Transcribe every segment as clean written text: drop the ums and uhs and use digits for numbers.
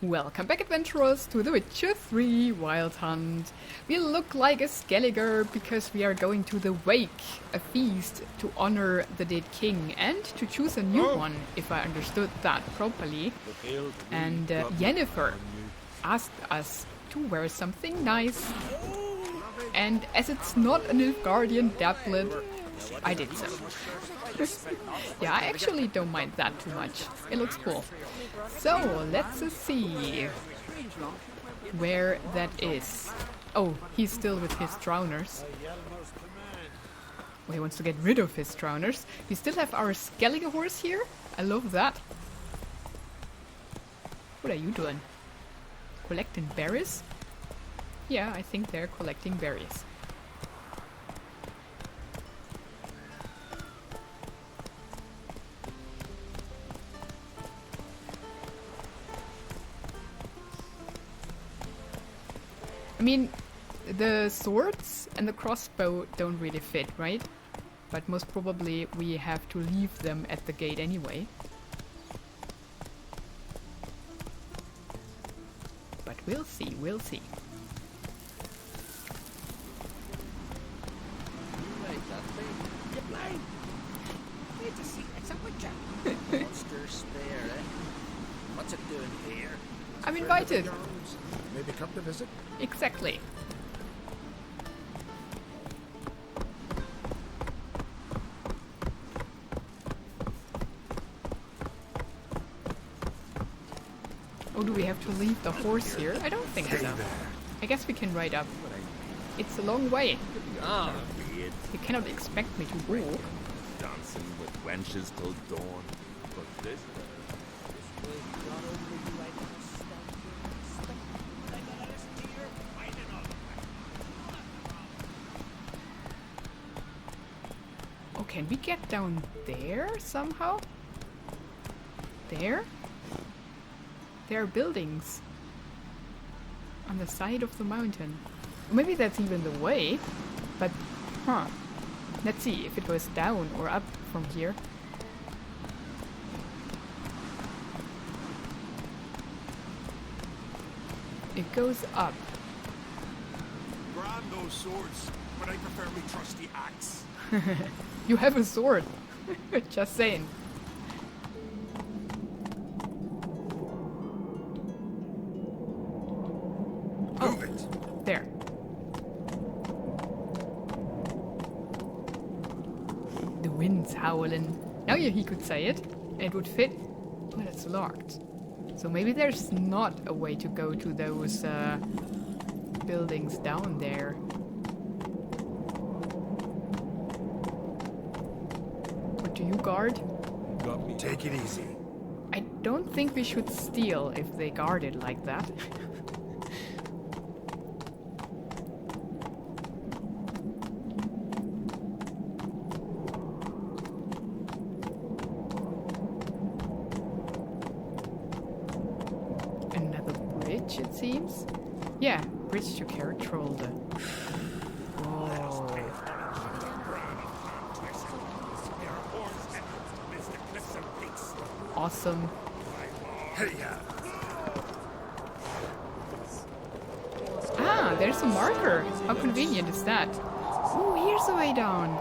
Welcome back, adventurers, to The Witcher 3 Wild Hunt. We look like a Skelliger because we are going to the Wake, a feast to honor the dead king and to choose a new one, if I understood that properly. And Yennefer asked us to wear something nice. And as it's not a Nilfgaardian doublet, I did so. Yeah, I actually don't mind that too much. It looks cool. So, let's see where that is. Oh, he's still with his drowners. Well, he wants to get rid of his drowners. We still have our Skellige horse here. I love that. What are you doing? Collecting berries? Yeah, I think they're collecting berries. I mean, the swords and the crossbow don't really fit, right? But most probably we have to leave them at the gate anyway. But we'll see, we'll see. Monster spare, eh? What's it doing here? I'm invited. Maybe come to visit? Exactly. Oh, do we have to leave the horse here? I don't think so. I guess we can ride up. It's a long way. You cannot expect me to walk. Dancing with wenches till dawn. But this Oh, can we get down there somehow? There? There are buildings on the side of the mountain. Maybe that's even the way, but huh. Let's see if it goes down or up from here. It goes up. Grab those swords, but I prefer me trusty axe. You have a sword. Just saying. Move it. There. The wind's howling. Now he could say it. It would fit. But it's locked. So maybe there's not a way to go to those buildings down there. What do you guard? Got me. Take it easy. I don't think we should steal if they guard it like that. Another bridge, it seems. Yeah, bridge to Geralt. Whoa. Awesome. Ah, there's a marker. How convenient is that? Ooh, here's the way down.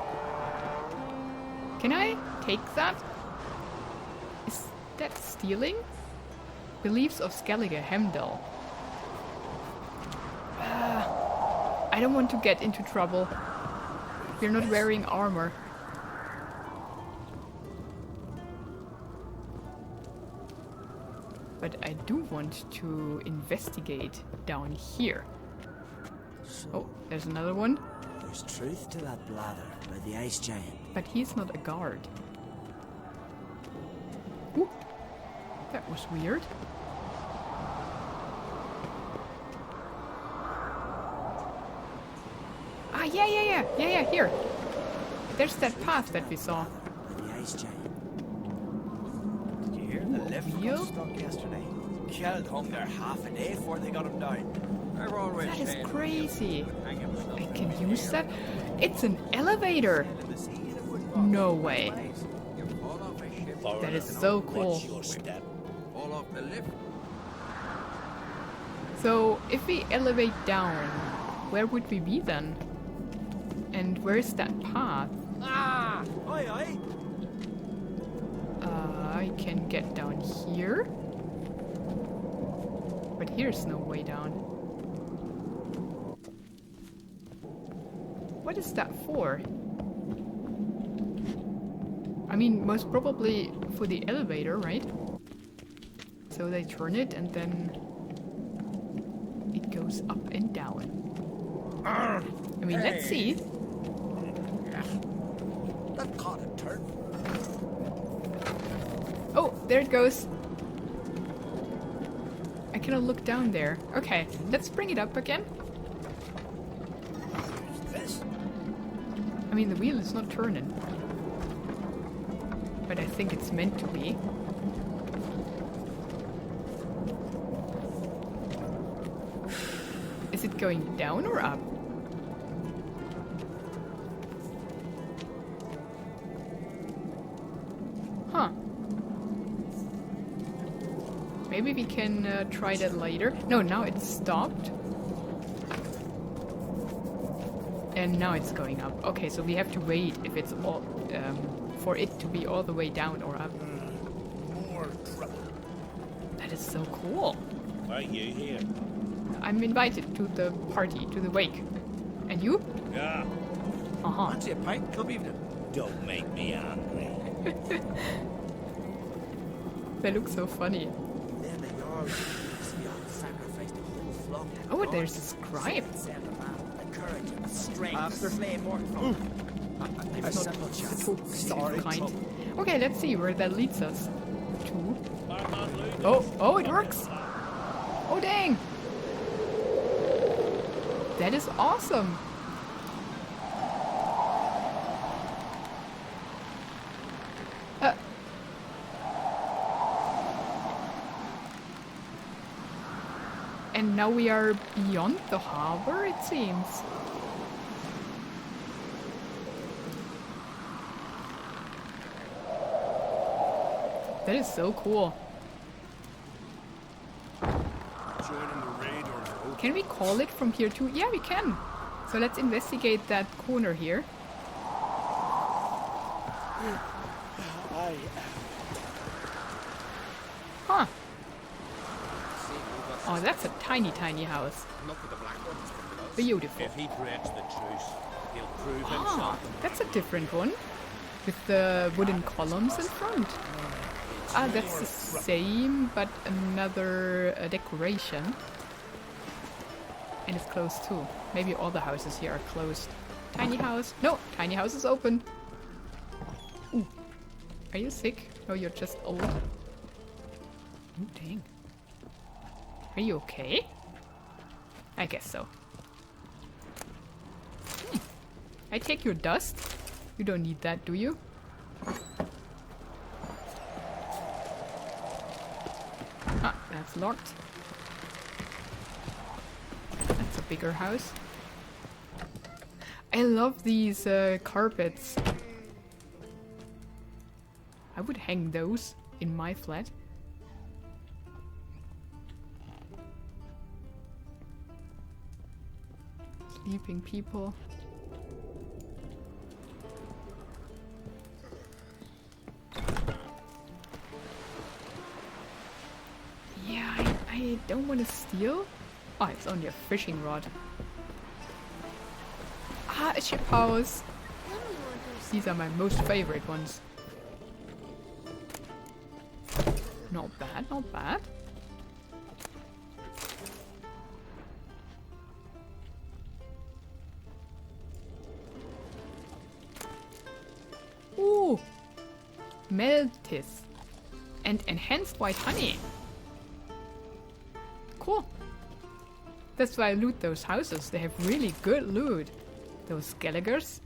Can I take that? Is that stealing? Beliefs of Skellige Hemdal. I don't want to get into trouble. We're not wearing armor. But I do want to investigate down here. Oh, there's another one. There's truth to that blather by the ice giant. But he's not a guard. Ooh, that was weird. Ah, yeah, here. There's that path that we saw. By the ice giant. Did you hear the lift got stuck yesterday? Geralt hung there half a day before they got him down. They're always That is saying crazy. hang him with I can use that? It's an elevator. No way. That is so cool. Fall off the lift. So, if we elevate down, where would we be then? And where's that path? Ah! Oi, oi! I can get down here. But here's no way down. What is that for? I mean, most probably for the elevator, right? So they turn it and then it goes up and down. I mean, let's see. That caught a turn. Oh, there it goes. I cannot look down there. Okay, let's bring it up again. This? I mean, the wheel is not turning. But I think it's meant to be. Is it going down or up? Huh. Maybe we can try that later. No, now it's stopped. And now it's going up. Okay, so we have to wait if it's all for it to be all the way down or up. More trouble. That is so cool. Why are you here? I'm invited to the party, to the wake. And you? Yeah. Uh-huh. Fancy a pint? Club evening. Don't make me angry. They look so funny. Then the Jarl sacrificed a whole flock. Oh, there's a scribe. Send a man with the courage and the strength After to slay more. It's not the talkative kind. Okay, let's see where that leads us to. Oh, it works! Oh, dang! That is awesome! And now we are beyond the harbor, it seems. That is so cool. Joining the raid or no? Can we call it from here too? Yeah, we can. So let's investigate that corner here. Huh. Oh, that's a tiny, tiny house. Beautiful. If he breaks the truce, he'll prove Ah, himself. that's a different one. With the wooden columns in front. Ah, that's the same, but another decoration. And it's closed too. Maybe all the houses here are closed. Tiny house. No, tiny house is open. Ooh. Are you sick? No, you're just old. Oh, dang. Are you okay? I guess so. I take your dust. You don't need that, do you? Ah, that's locked. That's a bigger house. I love these carpets. I would hang those in my flat. Sleeping people. Yeah, I don't want to steal. Oh, it's only a fishing rod. Ah, a ship house. These are my most favorite ones. Not bad, not bad. Ooh! Meltis. And enhanced white honey. Cool. That's why I loot those houses. They have really good loot. Those Gallaghers.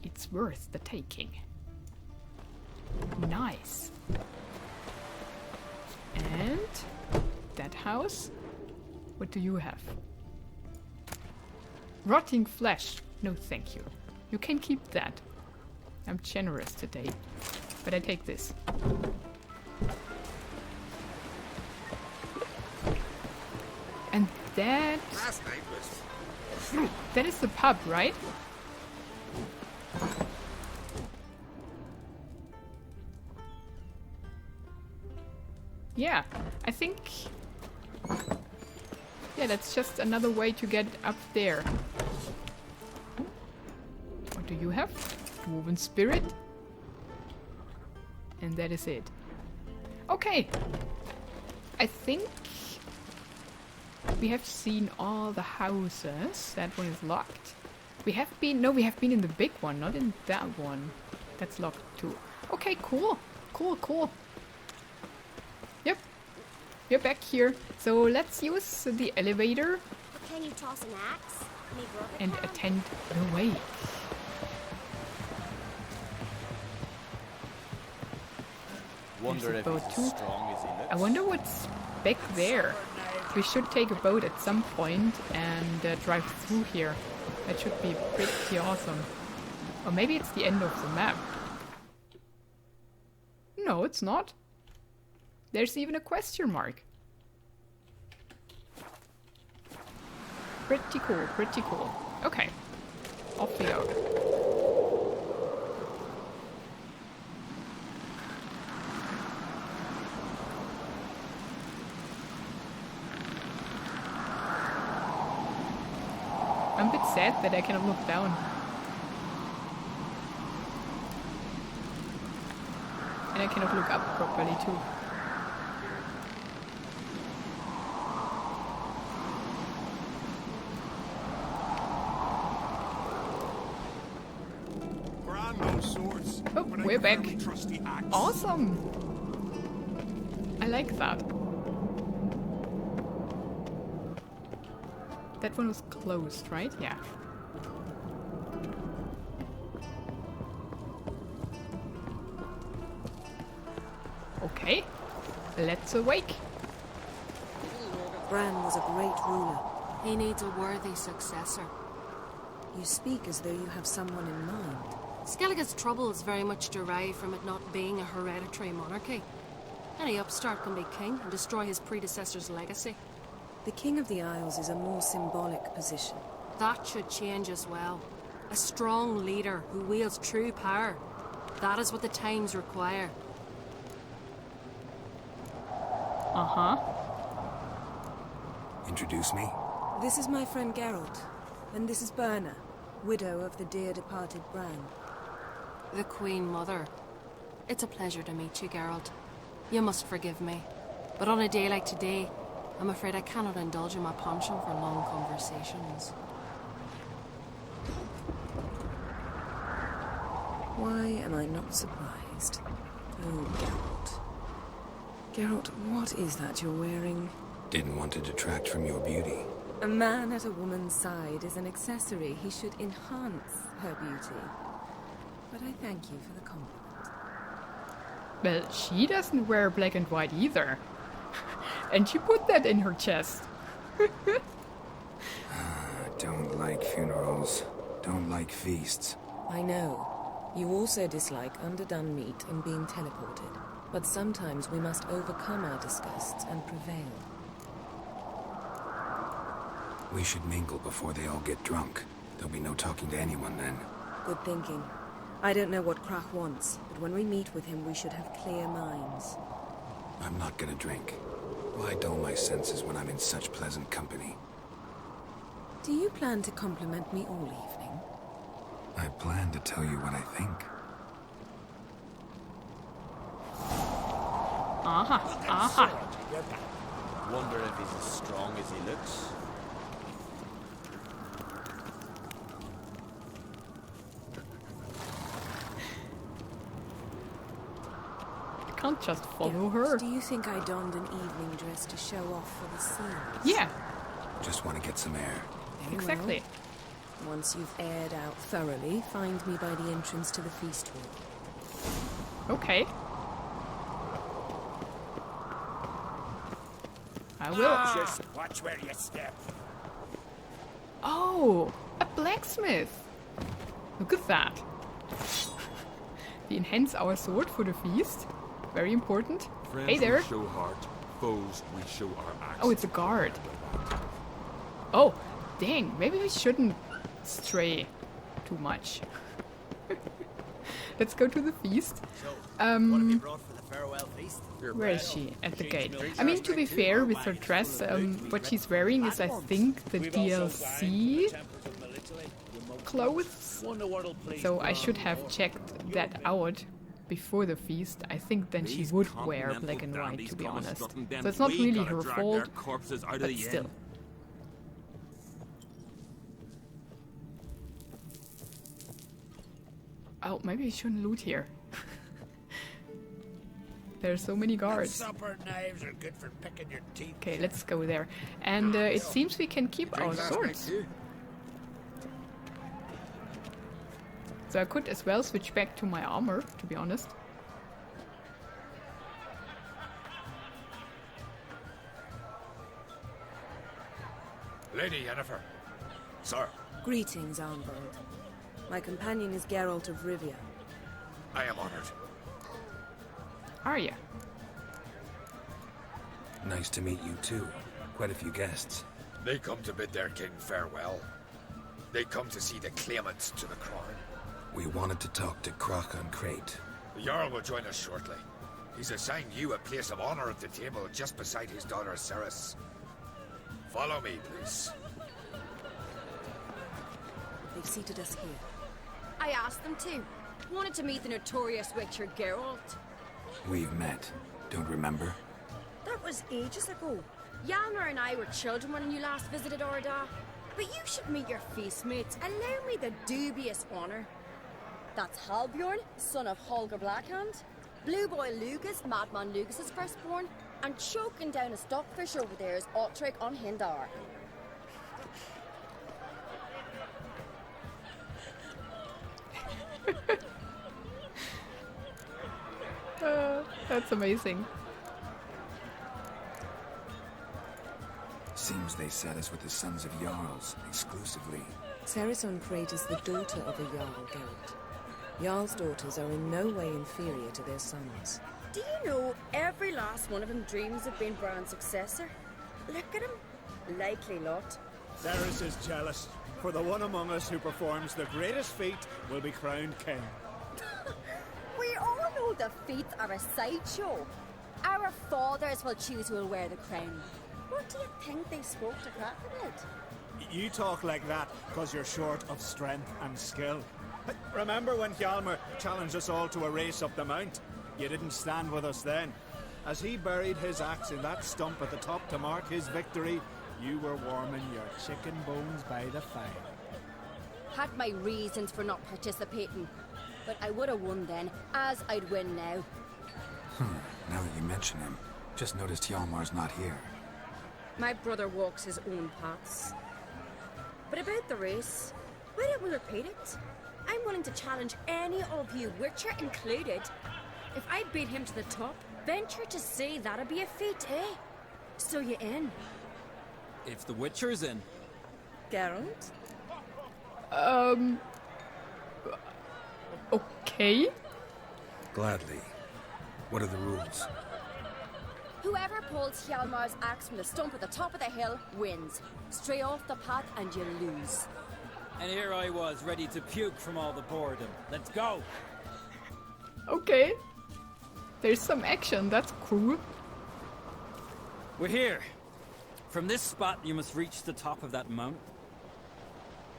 It's worth the taking. Nice. And that house. What do you have? Rotting flesh. No, thank you. You can keep that. I'm generous today. But I take this. that... Last night was... That is the pub, right? Yeah, I think... Yeah, that's just another way to get up there. What do you have? Woven spirit. And that is it. Okay. I think we have seen all the houses. That one is locked. We have been... No, we have been in the big one, not in that one. That's locked too. Okay, cool. Cool, cool. Yep. We're back here. So let's use the elevator Can you toss an axe? Any rubber and can? attend the wake. Wonder There's a if boat he's too. as strong as he looks. I wonder what's back there. We should take a boat at some point and drive through here. That should be pretty awesome. Or maybe it's the end of the map. No, it's not. There's even a question mark. Pretty cool, pretty cool. Okay. Off we go. I'm a bit sad that I cannot look down. And I cannot look up properly too. Brand no swords. Oh, but I we're prefer back. my trusty axe. Awesome! I like that. That one was closed, right? Yeah. Okay. Let's awake. Bran was a great ruler. He needs a worthy successor. You speak as though you have someone in mind. Skellige's troubles very much derive from it not being a hereditary monarchy. Any upstart can be king and destroy his predecessor's legacy. The King of the Isles is a more symbolic position. That should change as well. A strong leader who wields true power. That is what the times require. Uh-huh. Introduce me. This is my friend Geralt, and this is Berna, widow of the dear departed Bran. The Queen Mother. It's a pleasure to meet you, Geralt. You must forgive me. But on a day like today, I'm afraid I cannot indulge in my penchant for long conversations. Why am I not surprised? Oh, Geralt. Geralt, what is that you're wearing? Didn't want to detract from your beauty. A man at a woman's side is an accessory. He should enhance her beauty. But I thank you for the compliment. Well, she doesn't wear black and white either. And she put that in her chest. Don't like funerals. Don't like feasts. I know. You also dislike underdone meat and being teleported. But sometimes we must overcome our disgusts and prevail. We should mingle before they all get drunk. There'll be no talking to anyone then. Good thinking. I don't know what Krach wants, but when we meet with him, we should have clear minds. I'm not gonna drink. Why dull my senses when I'm in such pleasant company? Do you plan to compliment me all evening? I plan to tell you what I think. Aha, aha. Wonder if he's as strong as he looks. I can't just follow Geralt, her. do you think I donned an evening dress to show off for the scenes? Yeah, Just want to get some air. Very exactly. well. Once you've aired out thoroughly, find me by the entrance to the feast hall. Okay. I will. Just watch where you step. Oh, a blacksmith. Look at that. We enhance our sword for the feast. Very important. Friends Hey there. we show heart, foes we show our axe. Oh, it's a guard. Oh, dang. Maybe we shouldn't stray too much. Let's go to the feast. So, what have you brought for the farewell feast? Where is she? At the gate. I mean, to be fair, with her dress, what she's wearing is, I think, the DLC clothes. So I should have checked that out before the feast. I think then she would wear black and white, to be honest. So it's not really her fault, but still. Oh, maybe we shouldn't loot here. There's so many guards. Supper knives are good for picking your teeth. Okay, let's go there. And it seems we can keep our swords. So I could as well switch back to my armor, to be honest. Lady Yennefer. Sir, Greetings, Armbold. My companion is Geralt of Rivia. I am honored. Are you? Nice to meet you too. Quite a few guests. They come to bid their king farewell. They come to see the claimants to the crown. We wanted to talk to Croc on Crate. The Jarl will join us shortly. He's assigned you a place of honor at the table just beside his daughter Ceres. Follow me, please. They've seated us here. I asked them to. Wanted to meet the notorious witcher Geralt. We've met. Don't remember? That was ages ago. Yennefer and I were children when you last visited Orda. But you should meet your feast mates. Allow me the dubious honour. That's Halbjorn, son of Holger Blackhand. Blue Boy Lugas, Madman Lugas' firstborn. And choking down a stockfish over there is Otric on Hindar. That's amazing. Seems they set us with the sons of Jarls, exclusively. Ceres on Crate is the daughter of a Jarl, Geralt. Jarl's daughters are in no way inferior to their sons. Do you know every last one of them dreams of being Bran's successor? Look at him. Likely lot. Ceres is jealous, for the one among us who performs the greatest feat will be crowned king. We all know the feats are a sideshow. Our fathers will choose who will wear the crown. What do you think they spoke to Crocodile? You talk like that because you're short of strength and skill. Remember when Hjalmar challenged us all to a race up the mount? You didn't stand with us then. As he buried his axe in that stump at the top to mark his victory, you were warming your chicken bones by the fire. Had my reasons for not participating. But I would have won then, as I'd win now. Now that you mention him, just noticed Hjalmar's not here. My brother walks his own paths. But about the race, why don't we repeat it? I'm willing to challenge any of you, Witcher included. If I beat him to the top, venture to say that'd be a feat, eh? So you in? if the Witcher's in. Geralt? Okay. Gladly. What are the rules? Whoever pulls Hjalmar's axe from the stump at the top of the hill wins. Stray off the path and you lose. And here I was, ready to puke from all the boredom. Let's go! Okay. There's some action, that's cool. We're here. From this spot, you must reach the top of that mountain.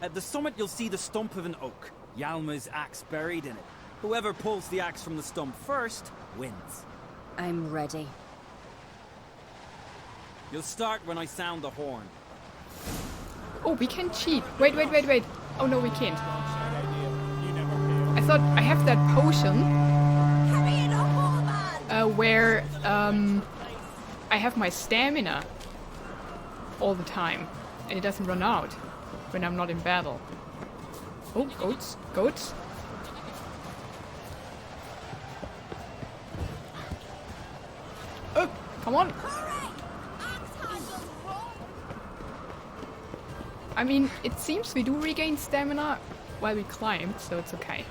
At the summit, you'll see the stump of an oak. Hjalmar's axe buried in it. Whoever pulls the axe from the stump first, wins. I'm ready. You'll start when I sound the horn. Oh, we can cheat. Wait. Oh no, we can't. I thought I have that potion. Hurry it up, old man! Where I have my stamina all the time, and it doesn't run out when I'm not in battle. Oh, goats. Oh, come on. I mean, it seems we do regain stamina while we climb, so it's okay.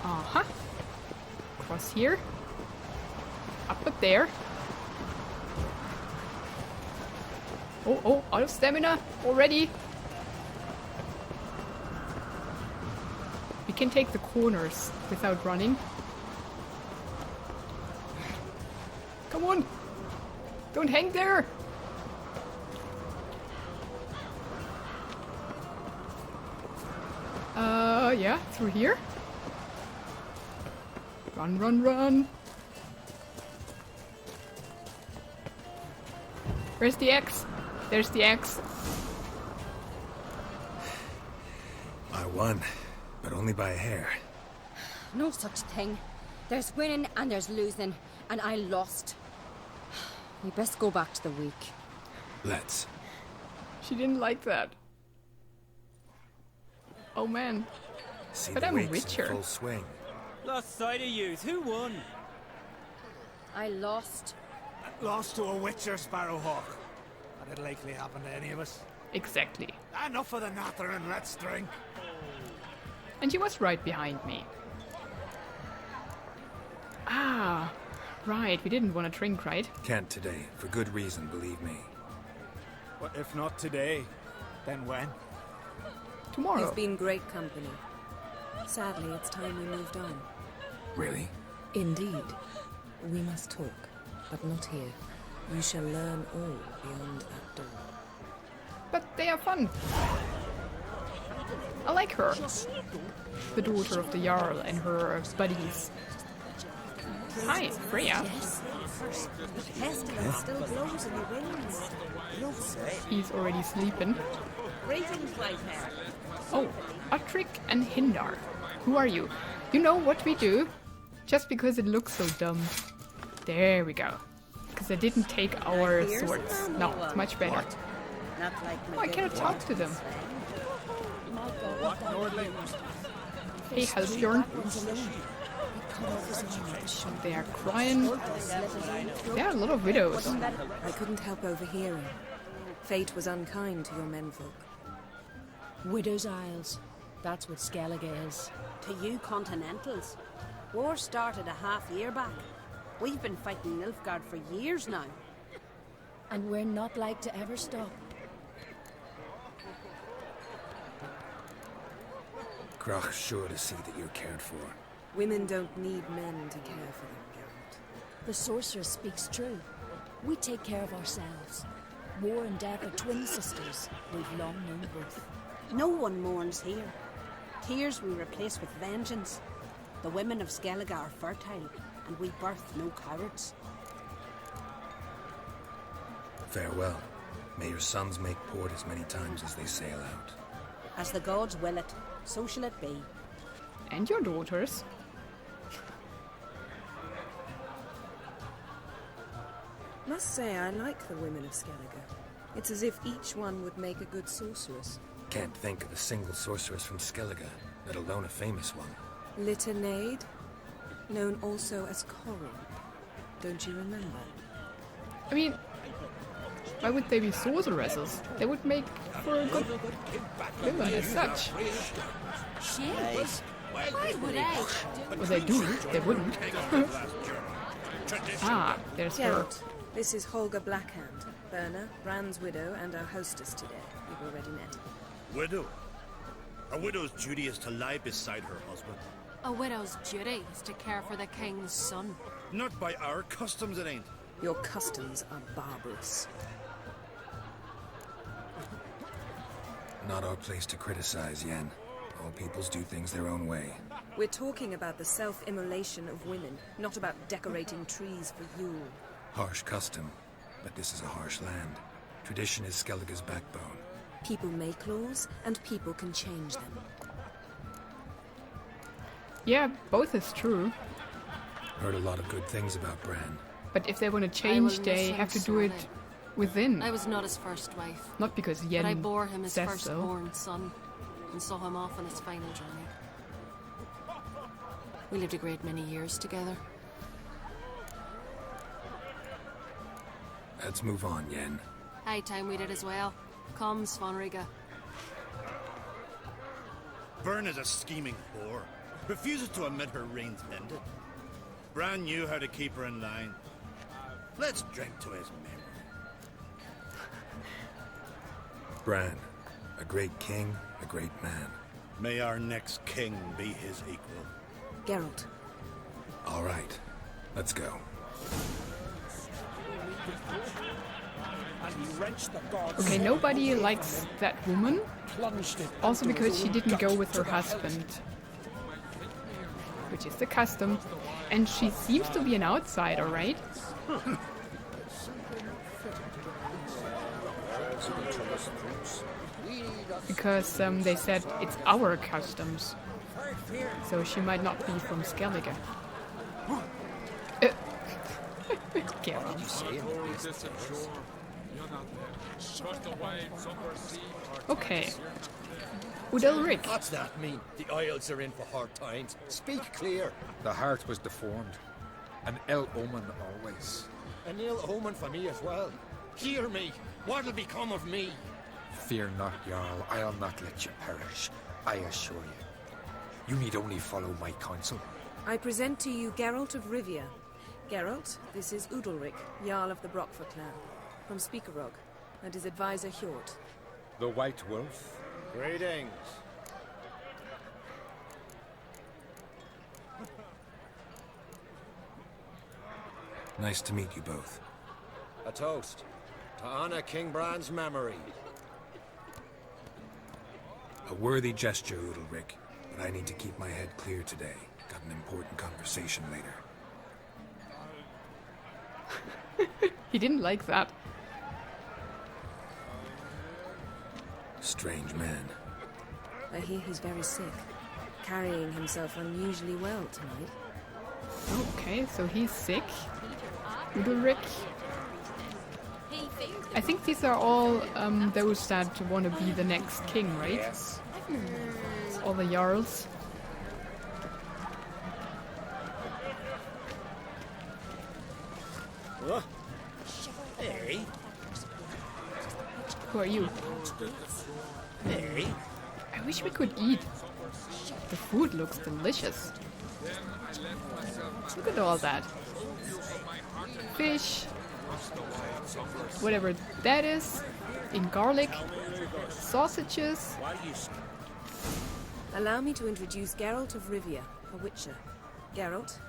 Uh-huh. Cross here. Up there. Oh, out of stamina already. We can take the corners without running. Come on! Don't hang there! Yeah, through here. Run, run, run! Where's the axe? There's the axe. I won, but only by a hair. No such thing. There's winning and there's losing, and I lost. We best go back to the week. Let's. She didn't like that. Oh man. See But the I'm a wakes in witcher. full swing. Lost sight of yous. Who won? I lost. Lost to a witcher, Sparrowhawk. That'd likely happen to any of us. Exactly. Enough of the natter and let's drink. And she was right behind me. Ah, right. We didn't want to drink, right? Can't today, for good reason, believe me. But if not today, then when? Tomorrow. You've been great company. Sadly, it's time we moved on. Really? Indeed. We must talk, but not here. You shall learn all beyond that door. But they are fun. I like her. The daughter of the Jarl and her buddies. Hi, Freya. The pestilence still blows in the winds. He's already sleeping. Greetings, Whitehair. Oh, Utrick and Hindar. Who are you? You know what we do? Just because it looks so dumb. There we go. Because I didn't take our swords. No, it's much better. Not like Oh, I cannot talk to them. Hey, Halbjorn. They are crying. There are a lot of widows. I couldn't help overhearing. Fate was unkind to your menfolk. Widow's Isles. That's what Skellige is. To you Continentals. War started a half year back. We've been fighting Nilfgaard for years now. And we're not like to ever stop. Krach's sure to see that you're cared for. Women don't need men to care for them, Geralt. The sorceress speaks true. We take care of ourselves. War and death are twin sisters. We've long known both. No one mourns here. Tears we replace with vengeance. The women of Skellige are fertile, and we birth no cowards. Farewell. May your sons make port as many times as they sail out. As the gods will it, so shall it be. And your daughters. Must say I like the women of Skellige. It's as if each one would make a good sorceress. Can't think of a single sorceress from Skellige, let alone a famous one. Litternaid, known also as Coral. Don't you remember? I mean, why would they be sorceresses? They would make for a good women as such. Shit. Why would I? Well, they do. They wouldn't. Ah, there's her. Geralt, this is Holger Blackhand, Berna, Brand's widow, and our hostess today. You've already met. Widow? A widow's duty is to lie beside her husband. A widow's duty is to care for the king's son. Not by our customs, it ain't. Your customs are barbarous. Not our place to criticize, Yen. All peoples do things their own way. We're talking about the self-immolation of women, not about decorating trees for Yule. Harsh custom, but this is a harsh land. Tradition is Skellige's backbone. People make laws, and people can change them. Yeah, both is true. Heard a lot of good things about Bran. But if they want to I change, will they miss him have to do it sorely. within. I was not his first wife, Not because but Yen I bore him his says so. firstborn son and saw him off on his final journey. We lived a great many years together. Let's move on, Yen. High time we did as well. Come, Svanriga. Byrne is a scheming whore. Refuses to admit her reign's ended. Bran knew how to keep her in line. Let's drink to his memory. Bran, a great king, a great man. May our next king be his equal. Geralt, All right, let's go. Okay, nobody likes that woman. Also because she didn't go with her husband. Which is the custom. And she seems to be an outsider, right? Because they said it's our customs. So she might not be from Skellige. Okay. Udalric. What's that mean? The Isles are in for hard times. Speak clear. The heart was deformed. An ill omen always. An ill omen for me as well. Hear me. What'll become of me? Fear not, Jarl. I'll not let you perish. I assure you. You need only follow my counsel. I present to you Geralt of Rivia. Geralt, this is Udalric, Jarl of the Brockfer clan, from Speakerog, and his advisor Hjort. The White Wolf. Greetings. Nice to meet you both. A toast. To honor King Bran's memory. A worthy gesture, Udalric, but I need to keep my head clear today. Got an important conversation later. He didn't like that. Strange man. I hear he's very sick, carrying himself unusually well tonight. Okay, so he's sick. Udalric. I think these are all those that want to be the next king, right? Yes. All the Jarls. What? Hey. Who are you? Hey. I wish we could eat. The food looks delicious. Look at all that. Fish. Whatever that is. In garlic. Sausages. Allow me to introduce Geralt of Rivia, a witcher. Geralt,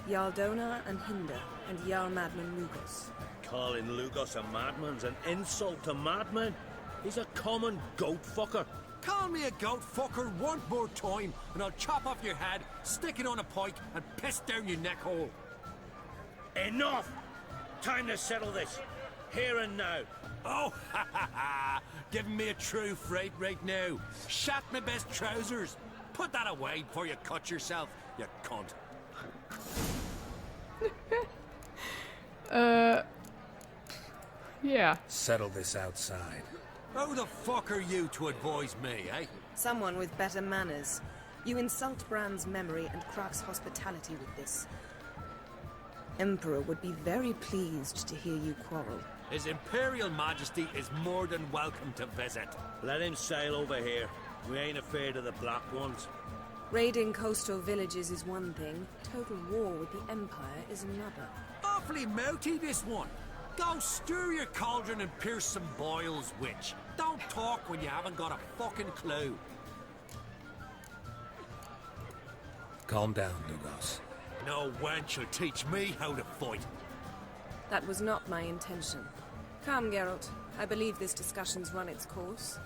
Jarl Donar and Hinder, and Jarl Madman Lugos. Calling Lugos a madman's an insult to madman. He's a common goat fucker. Call me a goat fucker one more time, and I'll chop off your head, stick it on a pike, and piss down your neck hole. Enough! Time to settle this. Here and now. Oh, ha ha ha! Giving me a true fright right now. Shat my best trousers. Put that away before you cut yourself, you cunt. Yeah. Settle this outside. Who the fuck are you to advise me, eh? Someone with better manners. You insult Bran's memory and Krag's hospitality with this. Emperor would be very pleased to hear you quarrel. His Imperial Majesty is more than welcome to visit. Let him sail over here. We ain't afraid of the black ones. Raiding coastal villages is one thing. Total war with the Empire is another. Awfully mouthy, this one. Go stir your cauldron and pierce some boils, witch. Don't talk when you haven't got a fucking clue. Calm down, Lugos. No wench will teach me how to fight. That was not my intention. Come, Geralt. I believe this discussion's run its course.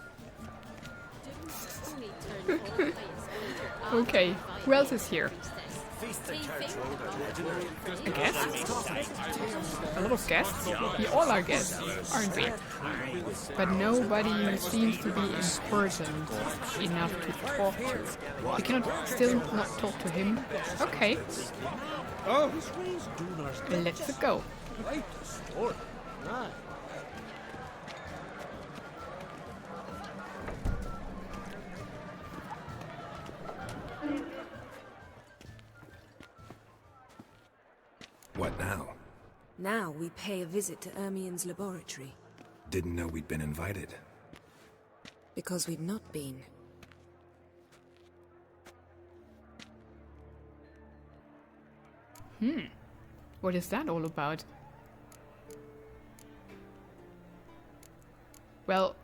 Okay, who else is here? A guest? A lot of guests? We all are guests, aren't we? But nobody seems to be important enough to talk to. We cannot still not talk to him. Okay. Oh, let's go. What now? Now we pay a visit to Ermien's laboratory. Didn't know we'd been invited. Because we've not been. What is that all about? Well,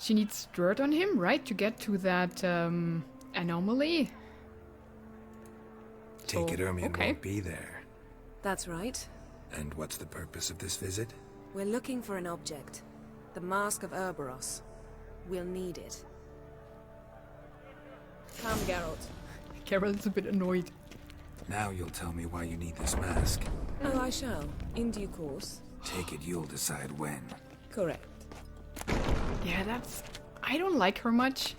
She needs dirt on him, right? To get to that anomaly. Take it Ermion okay. won't be there. That's right. And what's the purpose of this visit? We're looking for an object. The Mask of Ouroboros. We'll need it. Come, Geralt. Geralt's a bit annoyed. Now you'll tell me why you need this mask. Oh, I shall. In due course. Take it you'll decide when. Correct. Yeah, that's... I don't like her much.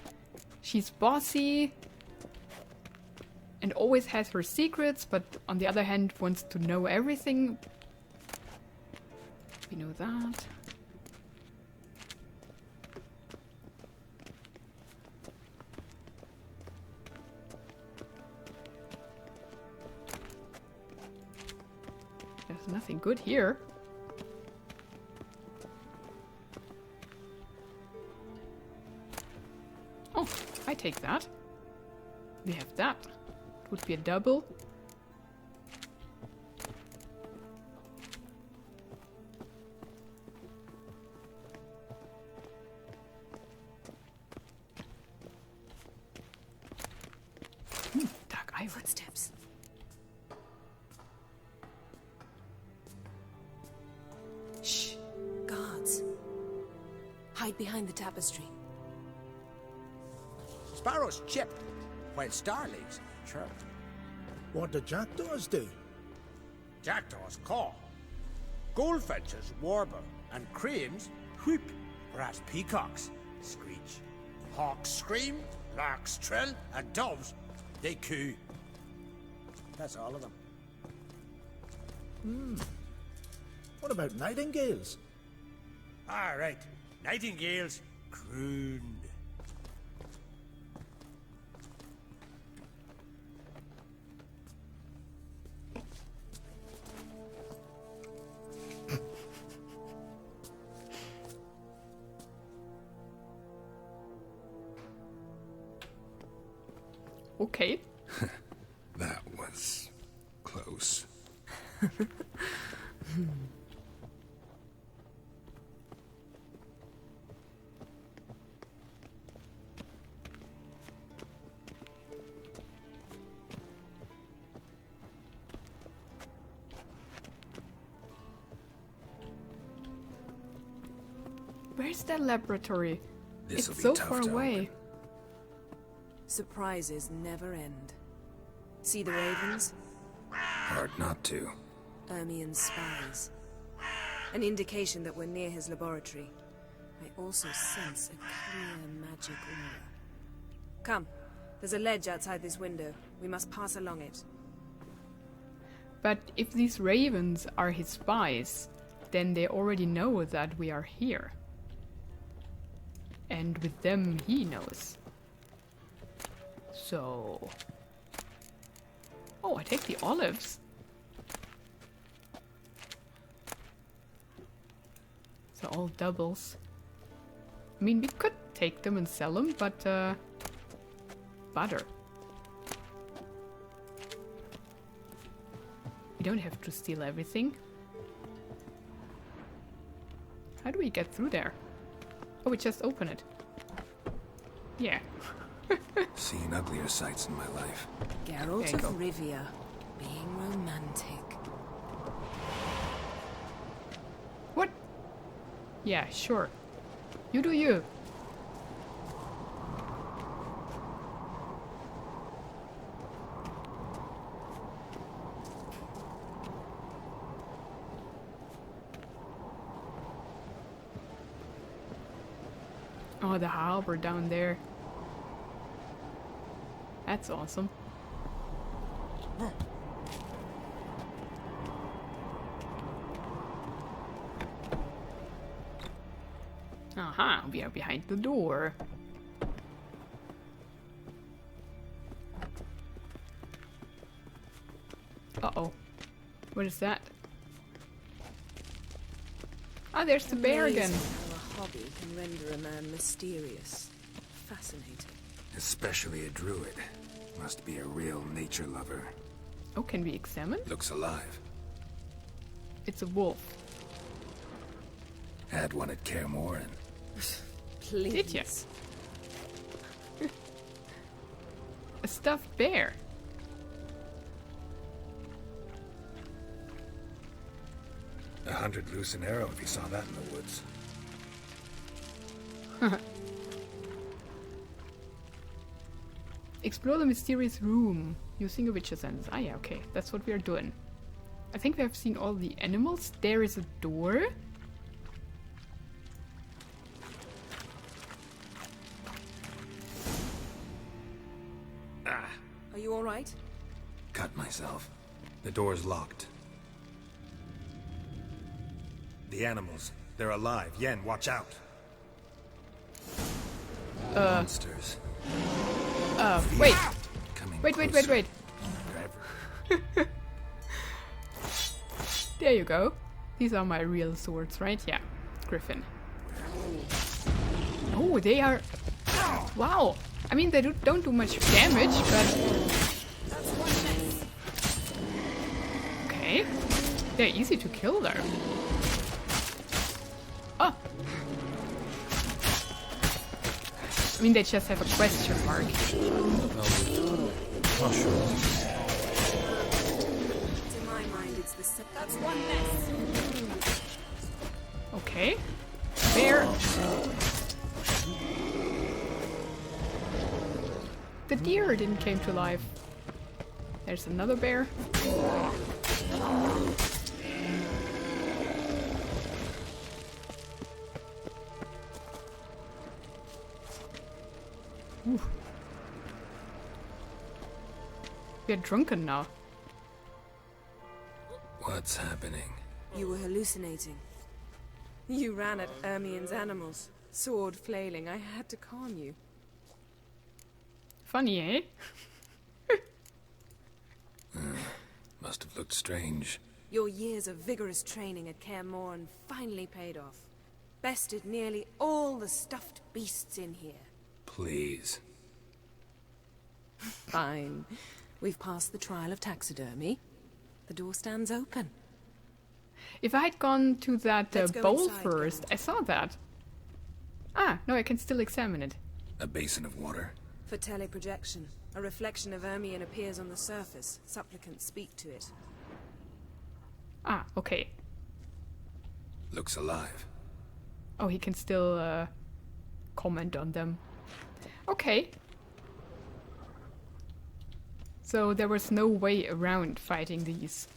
She's bossy. And always has her secrets, but on the other hand wants to know everything. We know that. There's nothing good here. Oh, I take that. We have that. It would be a double. Dark eye footsteps. Shh. Guards. Hide behind the tapestry. Sparrow's chipped, while starlings chirp. What do jackdaws do? Jackdaws caw. Goldfinches warble, and cranes whoop, whereas peacocks screech. Hawks scream, larks trill, and doves, they coo. That's all of them. What about nightingales? All right, nightingales crooned. Okay. That was close. Where's that laboratory? This'll It's be so tough far to away. open. Surprises never end. See the ravens? Hard not to. Ermion's spies. An indication that we're near his laboratory. I also sense a clear magic aura. Come. There's a ledge outside this window. We must pass along it. But if these ravens are his spies, then they already know that we are here. And with them, he knows. So... Oh, I take the olives. So all doubles. I mean, we could take them and sell them, but butter. We don't have to steal everything. How do we get through there? Oh, we just open it. Yeah. Seen uglier sights in my life. Geralt of Rivia, being romantic. What? Yeah, sure. You do you. Oh, the harbor down there. That's awesome. Aha, we are behind the door. Uh-oh. What is that? Ah, there's the bear again. Amazing how a hobby can render a man mysterious. Fascinating. Especially a druid. Must be a real nature lover. Oh, can we examine? Looks alive. It's a wolf. Had one at Kaer Morhen. Please. Did you? A stuffed bear. $100 loose an arrow if you saw that in the woods. Explore the mysterious room using a witch's sense. Ah yeah, okay. That's what we are doing. I think we have seen all the animals. There is a door. Are you alright? Cut myself. The door's locked. The animals. They're alive. Yen, watch out. Monsters. Wait. Coming Wait. closer. There you go. These are my real swords, right? Yeah. Griffin. Oh, they are... Wow. I mean, they don't do much damage, but... Okay. They're easy to kill, though. Oh. I mean, they just have a question mark. To my mind, it's the... That's one mess. Okay. Bear. The deer didn't came to life. There's another bear. Ooh. We're drunken now. What's happening? You were hallucinating. You ran at Ermien's animals, sword flailing. I had to calm you. Funny, eh? Must have looked strange. Your years of vigorous training at Kaer Morhen finally paid off. Bested nearly all the stuffed beasts in here. Please. Fine. We've passed the trial of taxidermy. The door stands open. If I had gone to that Let's go bowl inside, first, I saw that. Ah, no, I can still examine it. A basin of water. For teleprojection, a reflection of Ermien appears on the surface. Supplicants speak to it. Ah, okay. Looks alive. Oh, he can still comment on them. Okay. So there was no way around fighting these.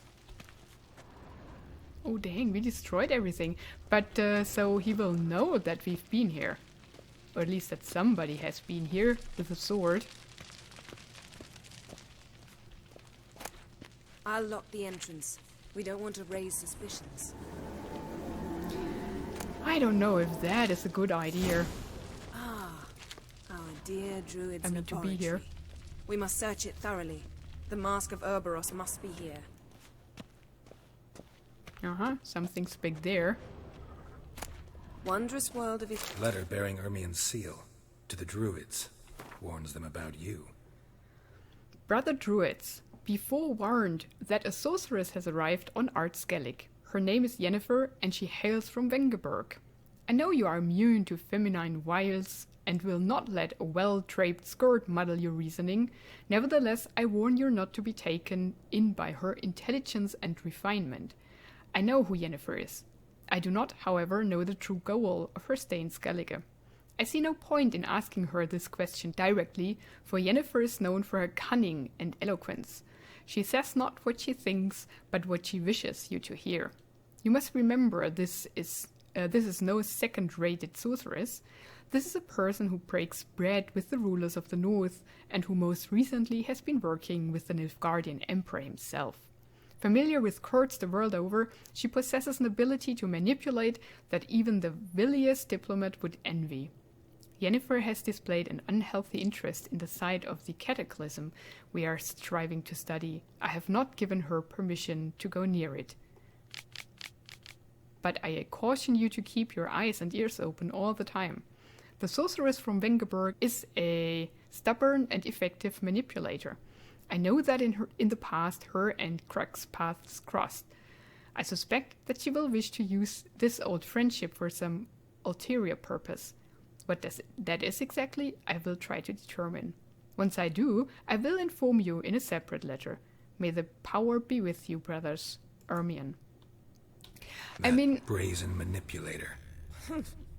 Oh dang, we destroyed everything. But so he will know that we've been here. Or at least that somebody has been here with a sword. I'll lock the entrance. We don't want to raise suspicions. I don't know if that is a good idea. Ah, our dear druid's I mean, to laboratory. be here. We must search it thoroughly. The Mask of Ouroboros must be here. Uh-huh, something's big there. Wondrous world of it. Letter bearing Ermien's seal. To the druids. Warns them about you. Brother Druids, be forewarned that a sorceress has arrived on Artskellig. Her name is Yennefer, and she hails from Vengerberg. I know you are immune to feminine wiles, and will not let a well-draped skirt muddle your reasoning. Nevertheless, I warn you not to be taken in by her intelligence and refinement. I know who Yennefer is. I do not, however, know the true goal of her stay in Skellige. I see no point in asking her this question directly, for Yennefer is known for her cunning and eloquence. She says not what she thinks, but what she wishes you to hear. You must remember this is no second-rated sorceress. This is a person who breaks bread with the rulers of the north, and who most recently has been working with the Nilfgaardian Emperor himself. Familiar with courts the world over, she possesses an ability to manipulate that even the wiliest diplomat would envy. Yennefer has displayed an unhealthy interest in the side of the cataclysm we are striving to study. I have not given her permission to go near it. But I caution you to keep your eyes and ears open all the time. The sorceress from Vengerberg is a stubborn and effective manipulator. I know that in the past her and Krug's paths crossed. I suspect that she will wish to use this old friendship for some ulterior purpose. What that is exactly, I will try to determine. Once I do, I will inform you in a separate letter. May the power be with you, brothers. Ermion. I mean... brazen manipulator.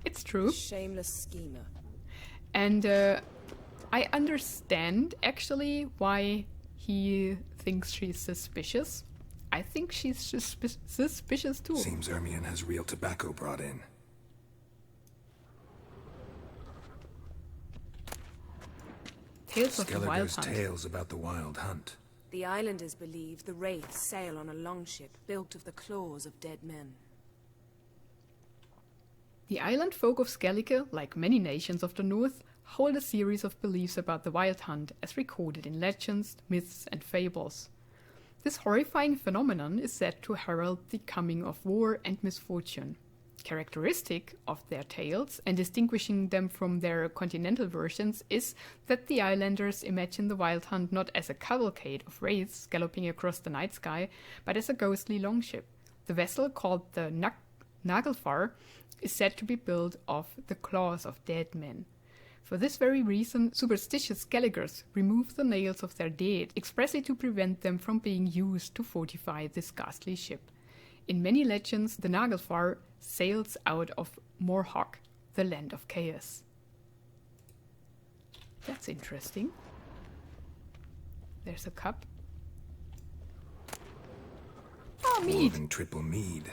It's true. Shameless schemer. And I understand, actually, why he thinks she's suspicious. I think she's suspicious too. Seems Ermion has real tobacco brought in. Tales of the Wild Skellige's Hunt. tales about the Wild Hunt. The islanders believe the wraiths sail on a longship built of the claws of dead men. The island folk of Skellige, like many nations of the north, hold a series of beliefs about the Wild Hunt as recorded in legends, myths and fables. This horrifying phenomenon is said to herald the coming of war and misfortune. Characteristic of their tales and distinguishing them from their continental versions is that the islanders imagine the Wild Hunt not as a cavalcade of wraiths galloping across the night sky, but as a ghostly longship. The vessel, called the Naglfar, is said to be built of the claws of dead men. For this very reason, superstitious Skelligers remove the nails of their dead, expressly to prevent them from being used to fortify this ghastly ship. In many legends, the Naglfar sails out of Morhawk, the land of chaos. That's interesting. There's a cup. Oh, mead! Woven triple mead.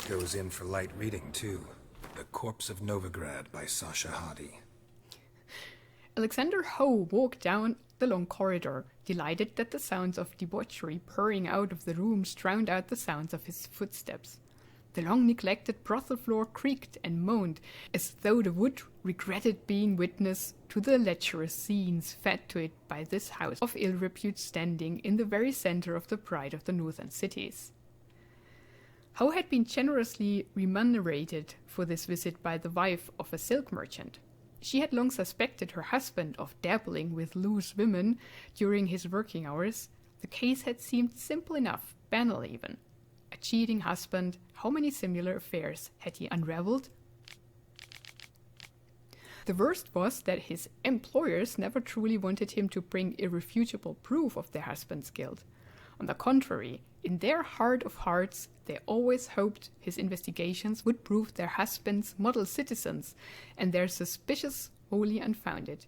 Goes in for light reading, too. The Corpse of Novigrad by Sasha Hadi. Alexander Ho walked down the long corridor, delighted that the sounds of debauchery purring out of the rooms drowned out the sounds of his footsteps. The long-neglected brothel floor creaked and moaned, as though the wood regretted being witness to the lecherous scenes fed to it by this house of ill repute standing in the very center of the pride of the northern cities. Ho had been generously remunerated for this visit by the wife of a silk merchant. She had long suspected her husband of dabbling with loose women during his working hours. The case had seemed simple enough, banal even. A cheating husband, how many similar affairs had he unraveled? The worst was that his employers never truly wanted him to bring irrefutable proof of their husband's guilt. On the contrary, in their heart of hearts, they always hoped his investigations would prove their husbands model citizens and their suspicions wholly unfounded.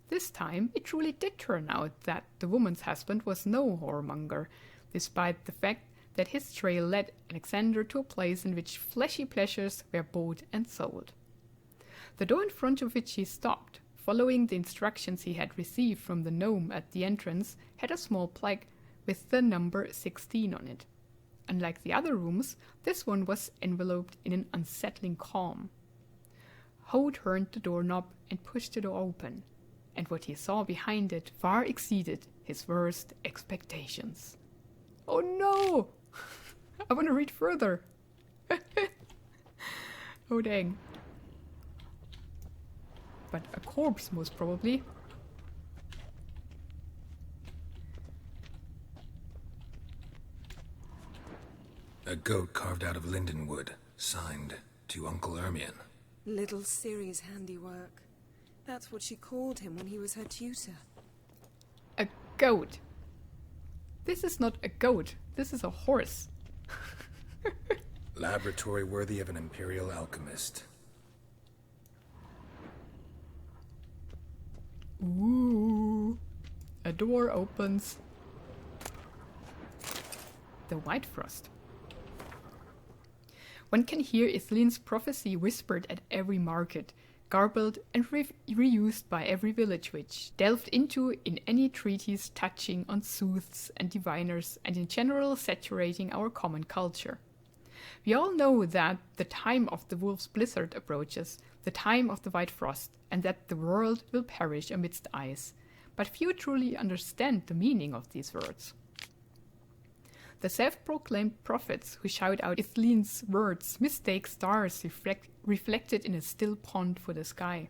This time, it truly did turn out that the woman's husband was no whoremonger, despite the fact that his trail led Alexander to a place in which fleshy pleasures were bought and sold. The door in front of which he stopped, following the instructions he had received from the gnome at the entrance, had a small plaque with the number 16 on it. Unlike the other rooms, this one was enveloped in an unsettling calm. Ho turned the doorknob and pushed the door open, and what he saw behind it far exceeded his worst expectations. Oh no! I want to read further. Oh dang. But a corpse, most probably. A goat carved out of linden wood, signed to Uncle Ermion. Little Ciri's handiwork. That's what she called him when he was her tutor. A goat. This is not a goat. This is a horse. Laboratory worthy of an imperial alchemist. Ooh. A door opens. The White Frost. One can hear Ithlin's prophecy whispered at every market, garbled and reused by every village witch, delved into in any treatise touching on sooths and diviners, and in general saturating our common culture. We all know that the time of the wolf's blizzard approaches, the time of the white frost, and that the world will perish amidst ice, but few truly understand the meaning of these words. The self-proclaimed prophets who shout out Ithlin's words mistake stars reflected in a still pond for the sky.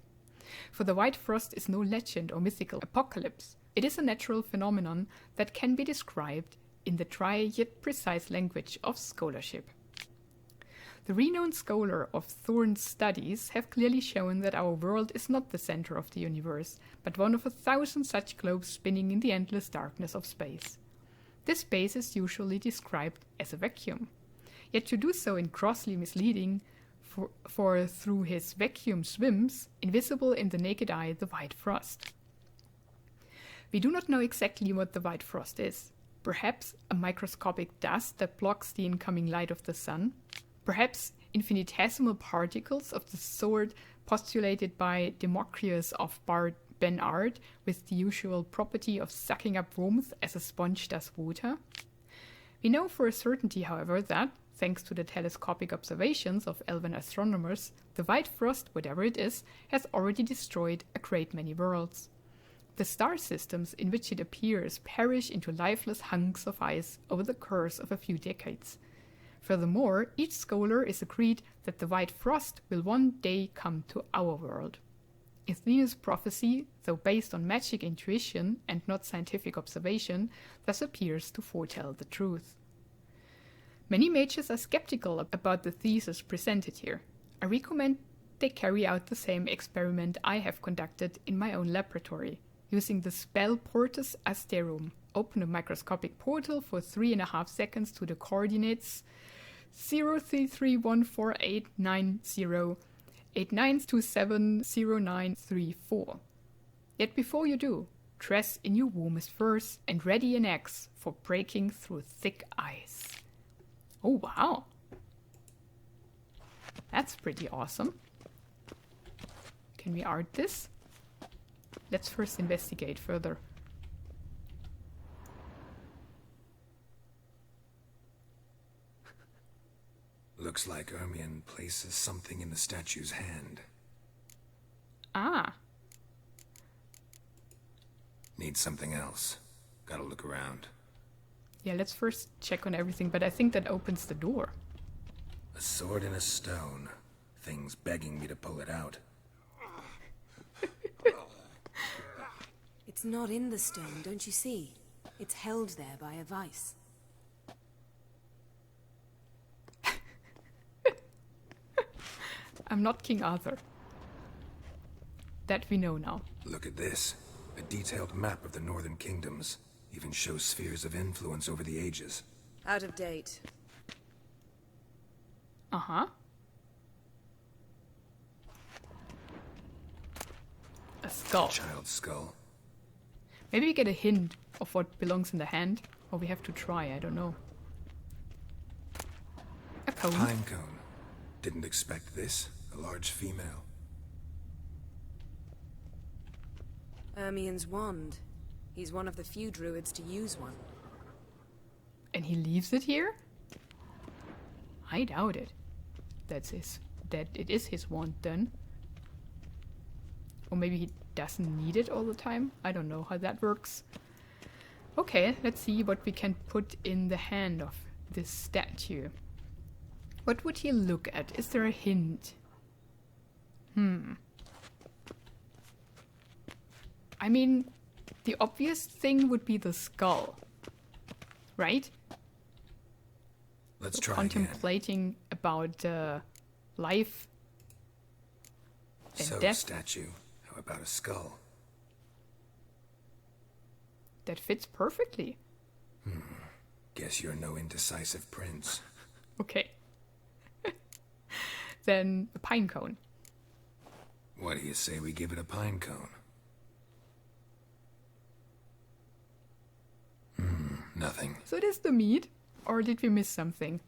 For the white frost is no legend or mythical apocalypse. It is a natural phenomenon that can be described in the dry yet precise language of scholarship. The renowned scholar of Thorn's studies have clearly shown that our world is not the center of the universe, but one of 1,000 such globes spinning in the endless darkness of space. This space is usually described as a vacuum. Yet to do so in grossly misleading, for through his vacuum swims, invisible in the naked eye, the white frost. We do not know exactly what the white frost is. Perhaps a microscopic dust that blocks the incoming light of the sun. Perhaps infinitesimal particles of the sort postulated by Democritus of Ben Ard, with the usual property of sucking up warmth as a sponge does water. We know for a certainty, however, that, thanks to the telescopic observations of elven astronomers, the white frost, whatever it is, has already destroyed a great many worlds. The star systems in which it appears perish into lifeless hunks of ice over the course of a few decades. Furthermore, each scholar is agreed that the white frost will one day come to our world. Athena's prophecy, though based on magic intuition and not scientific observation, thus appears to foretell the truth. Many mages are skeptical about the thesis presented here. I recommend they carry out the same experiment I have conducted in my own laboratory. Using the spell Portus Asterum, open a microscopic portal for 3.5 seconds to the coordinates 03314890892700934. Yet before you do, dress in your warmest furs and ready an axe for breaking through thick ice. Oh wow! That's pretty awesome. Can we art this? Let's first investigate further. Looks like Ermion places something in the statue's hand. Ah. Need something else. Gotta look around. Yeah, let's first check on everything, but I think that opens the door. A sword in a stone. Thing's begging me to pull it out. It's not in the stone, don't you see? It's held there by a vice. I'm not King Arthur. That we know now. Look at this. A detailed map of the northern kingdoms. Even shows spheres of influence over the ages. Out of date. Uh-huh. A skull. A child's skull. Maybe we get a hint of what belongs in the hand. Or we have to try, I don't know. A cone. Pine cone. Didn't expect this. A large female. Ermion's wand. He's one of the few druids to use one. And he leaves it here? I doubt it. That it is his wand then. Or maybe he doesn't need it all the time. I don't know how that works. Okay, let's see what we can put in the hand of this statue. What would he look at? Is there a hint? I mean, the obvious thing would be the skull. Right? Let's try contemplating about life and so, death. Statue. How about a skull? That fits perfectly. Guess you're no indecisive prince. Okay. Then a pine cone. What do you say we give it a pine cone? Nothing. So it is the meat? Or did we miss something?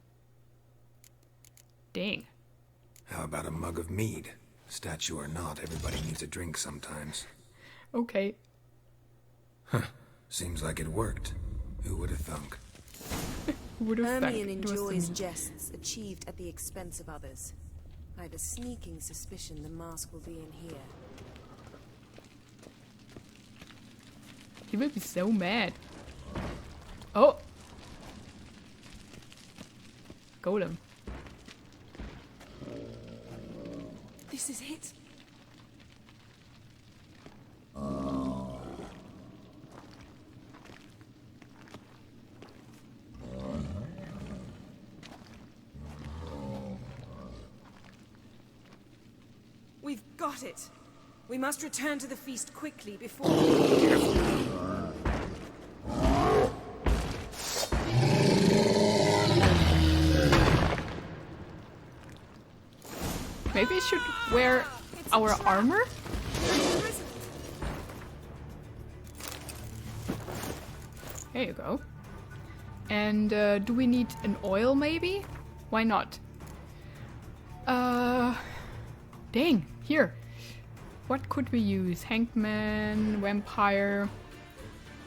Dang. How about a mug of mead? Statue or not, everybody needs a drink sometimes. Okay. Seems like it worked. Who would have thunk? Who would have thunk? Ermion It was the enjoys meat. jests achieved at the expense of others. I have a sneaking suspicion the mask will be in here. He will be so mad. Oh! Golem. This is it. We've got it. We must return to the feast quickly before... Maybe we should wear our armor? There you go. And do we need an oil maybe? Why not? Dang, here. What could we use? Hangman, vampire,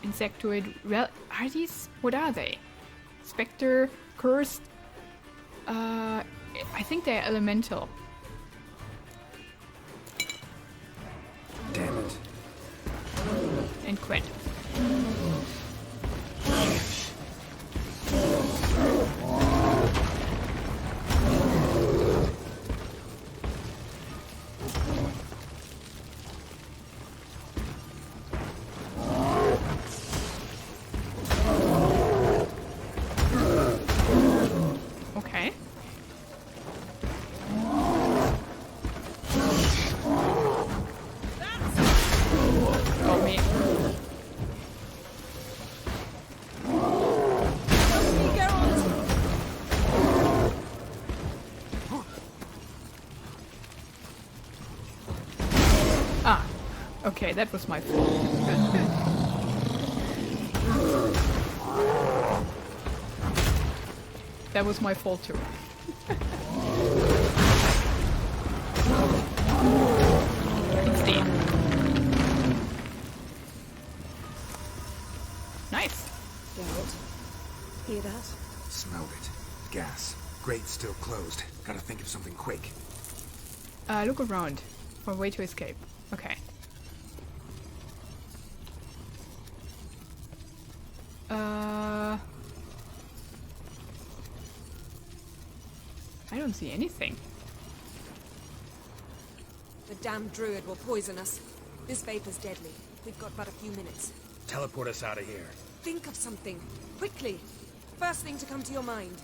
insectoid. Well, are these? What are they? Spectre, cursed. I think they're elemental. Damn it. And quit. Okay. Got me. Ah, okay, that was my fault. That was my fault too. It's dead. Nice. Geralt, hear that? Smelled it. Gas. Grate still closed. Gotta think of something quick. Look around for a way to escape. Okay. I don't see anything. The damned druid will poison us. This vapor's deadly. We've got but a few minutes. Teleport us out of here. Think of something. Quickly. First thing to come to your mind.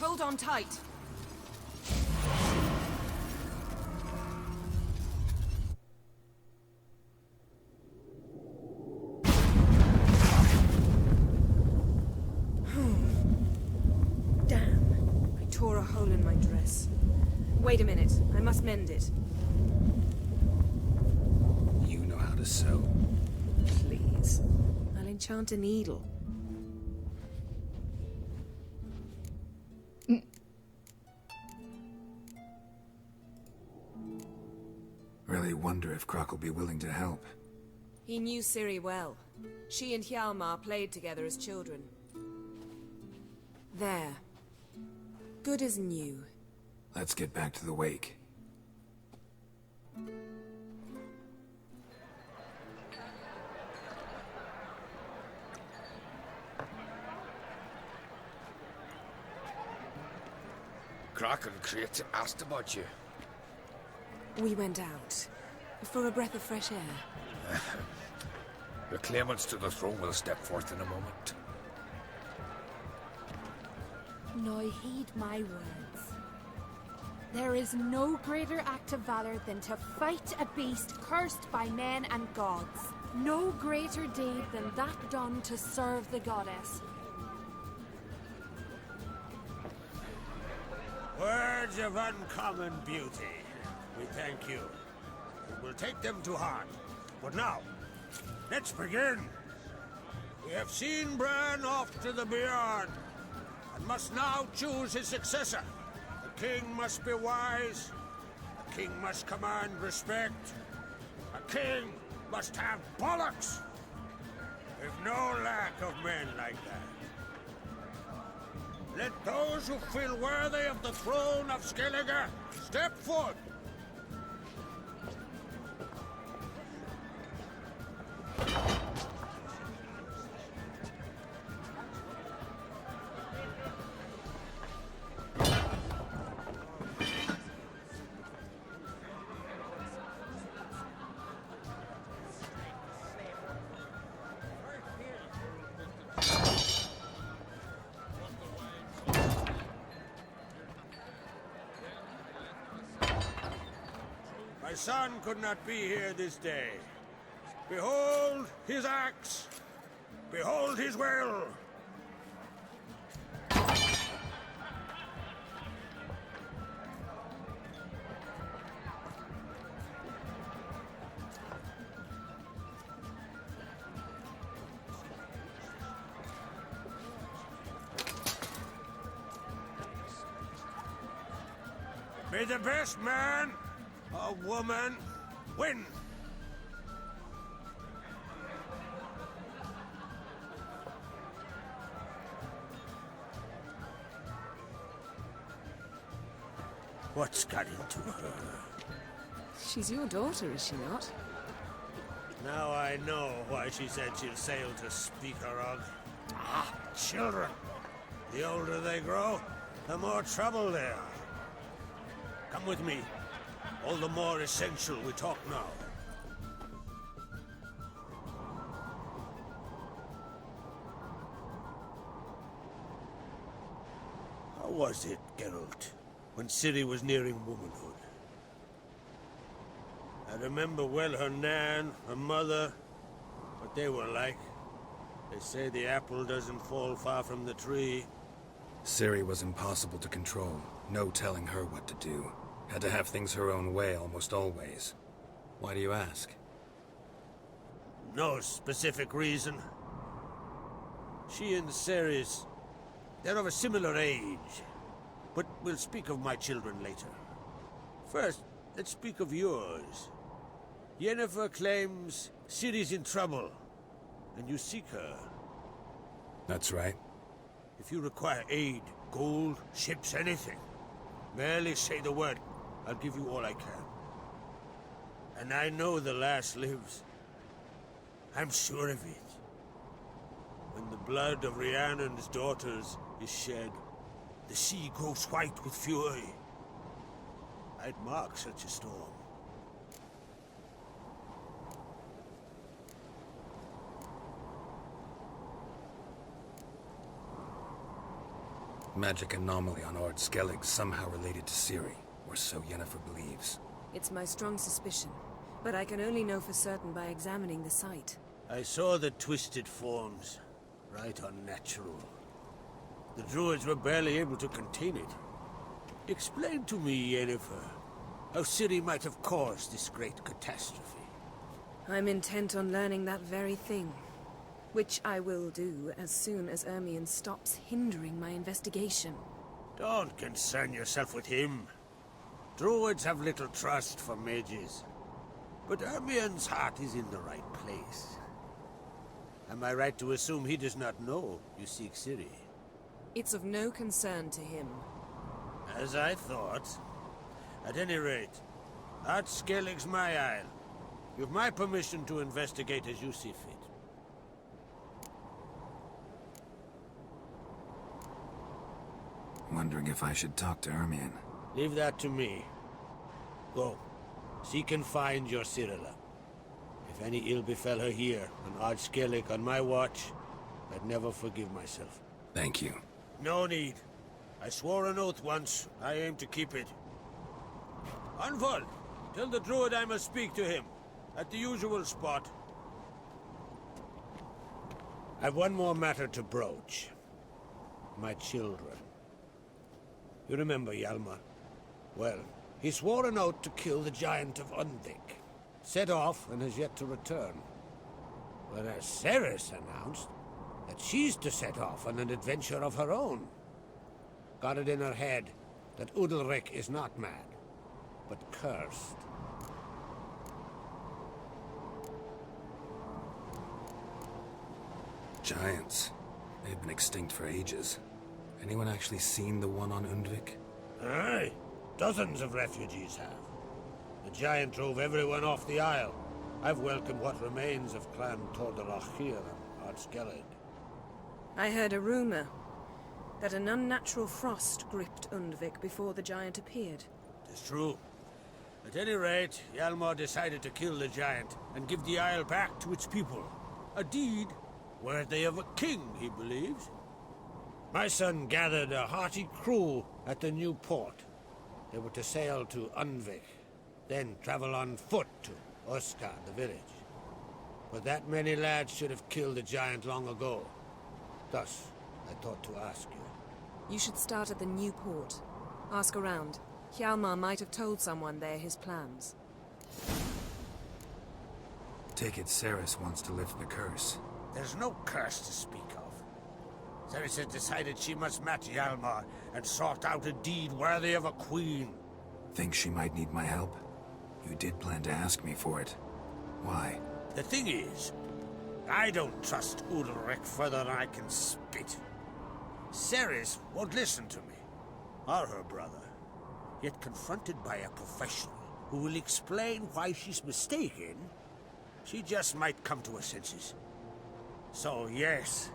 Hold on tight. Damn. I tore a hole in my dress. Wait a minute. I must mend it. You know how to sew. Please. I'll enchant a needle. Really wonder if Croc will be willing to help. He knew Ciri well. She and Hjalmar played together as children. There. Good as new. Let's get back to the wake. Croc and Crate asked about you. We went out. For a breath of fresh air. The claimants to the throne will step forth in a moment. Now heed my words. There is no greater act of valor than to fight a beast cursed by men and gods. No greater deed than that done to serve the goddess. Words of uncommon beauty. We thank you. We'll take them to heart. But now, let's begin. We have seen Bran off to the beyond, and must now choose his successor. The king must be wise. The king must command respect. A king must have bollocks. We've no lack of men like that. Let those who feel worthy of the throne of Skellige step forth. My son could not be here this day. Behold his axe! Behold his will! May the best man or woman win! What's got into her? She's your daughter, is she not? Now I know why she said she'll sail to speak her of. Ah, children. The older they grow, the more trouble they are. Come with me. All the more essential we talk now. How was it, Geralt, when Ciri was nearing womanhood? I remember well her nan, her mother, what they were like. They say the apple doesn't fall far from the tree. Ciri was impossible to control. No telling her what to do. Had to have things her own way almost always. Why do you ask? No specific reason. She and Ceres, they're of a similar age. But we'll speak of my children later. First, let's speak of yours. Yennefer claims Ciri's in trouble, and you seek her. That's right. If you require aid, gold, ships, anything, merely say the word. I'll give you all I can. And I know the lass lives. I'm sure of it. When the blood of Rhiannon's daughters is shed, the sea grows white with fury. I'd mark such a storm. Magic anomaly on Ord Skellig somehow related to Ciri, or so Yennefer believes. It's my strong suspicion, but I can only know for certain by examining the site. I saw the twisted forms. Right unnatural. The druids were barely able to contain it. Explain to me, Yennefer, how Ciri might have caused this great catastrophe. I'm intent on learning that very thing. Which I will do as soon as Ermion stops hindering my investigation. Don't concern yourself with him. Druids have little trust for mages. But Ermion's heart is in the right place. Am I right to assume he does not know you seek Ciri? It's of no concern to him. As I thought. At any rate, Ord Skellig's my isle. You've my permission to investigate as you see fit. Wondering if I should talk to Ermion. Leave that to me. Go. Seek and find your Cyrilla. If any ill befell her here, on Ord Skellig on my watch, I'd never forgive myself. Thank you. No need. I swore an oath once. I aim to keep it. Anvald, tell the druid I must speak to him. At the usual spot. I've one more matter to broach. My children. You remember Hjalmar? Well, he swore an oath to kill the giant of Undvik. Set off and has yet to return. Whereas Ceres announced that she's to set off on an adventure of her own. Got it in her head that Udalric is not mad, but cursed. Giants. They've been extinct for ages. Anyone actually seen the one on Undvik? Aye. Dozens of refugees have. The giant drove everyone off the isle. I've welcomed what remains of Clan Tordarachir and Ord Skellig. I heard a rumor that an unnatural frost gripped Undvik before the giant appeared. It's true. At any rate, Hjalmar decided to kill the giant and give the isle back to its people. A deed worthy of a king, he believes. My son gathered a hearty crew at the new port. They were to sail to Undvik. then travel on foot to Oscar, the village. But that many lads should have killed the giant long ago. Thus, I thought to ask you. You should start at the new port. Ask around. Hjalmar might have told someone there his plans. Take it Ceres wants to lift the curse. There's no curse to speak of. Ceres has decided she must match Hjalmar and sort out a deed worthy of a queen. Think she might need my help? You did plan to ask me for it. Why? The thing is, I don't trust Ulrich further than I can spit. Ceres won't listen to me, or her brother. Yet confronted by a professional who will explain why she's mistaken, she just might come to her senses. So yes,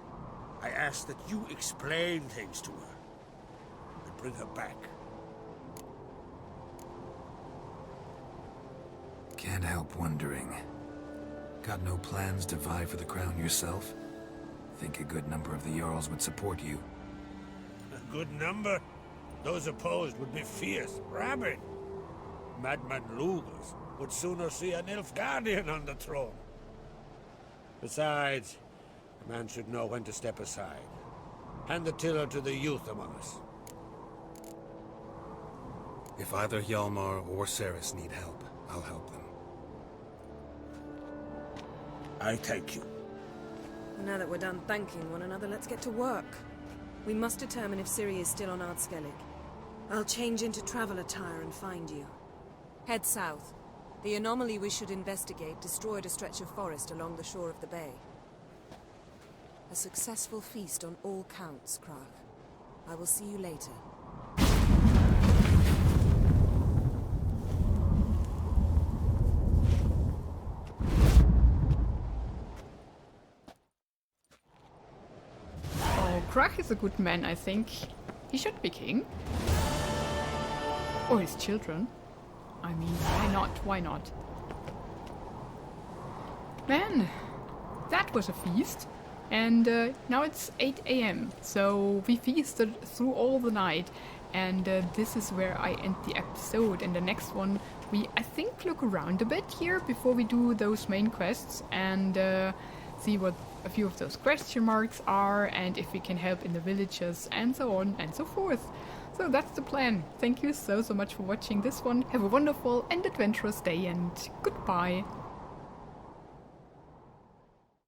I ask that you explain things to her and bring her back. Can't help wondering. Got no plans to vie for the crown yourself? Think a good number of the Jarls would support you. A good number? Those opposed would be fierce, rabid. Madman Lugers would sooner see a Nilfgaardian on the throne. Besides, a man should know when to step aside. Hand the tiller to the youth among us. If either Hjalmar or Ceres need help, I'll help them. I thank you. Now that we're done thanking one another, let's get to work. We must determine if Ciri is still on Ardskellig. I'll change into travel attire and find you. Head south. The anomaly we should investigate destroyed a stretch of forest along the shore of the bay. A successful feast on all counts, Krach. I will see you later. Krach is a good man, I think. He should be king. Or his children. I mean, why not? Why not? Man, that was a feast. And now it's 8 AM, so we feasted through all the night. And this is where I end the episode. In the next one, we, I think, look around a bit here before we do those main quests. And see what a few of those question marks are, and if we can help in the villages, and so on and so forth. So that's the plan. Thank you so much for watching this one. Have a wonderful and adventurous day, and goodbye.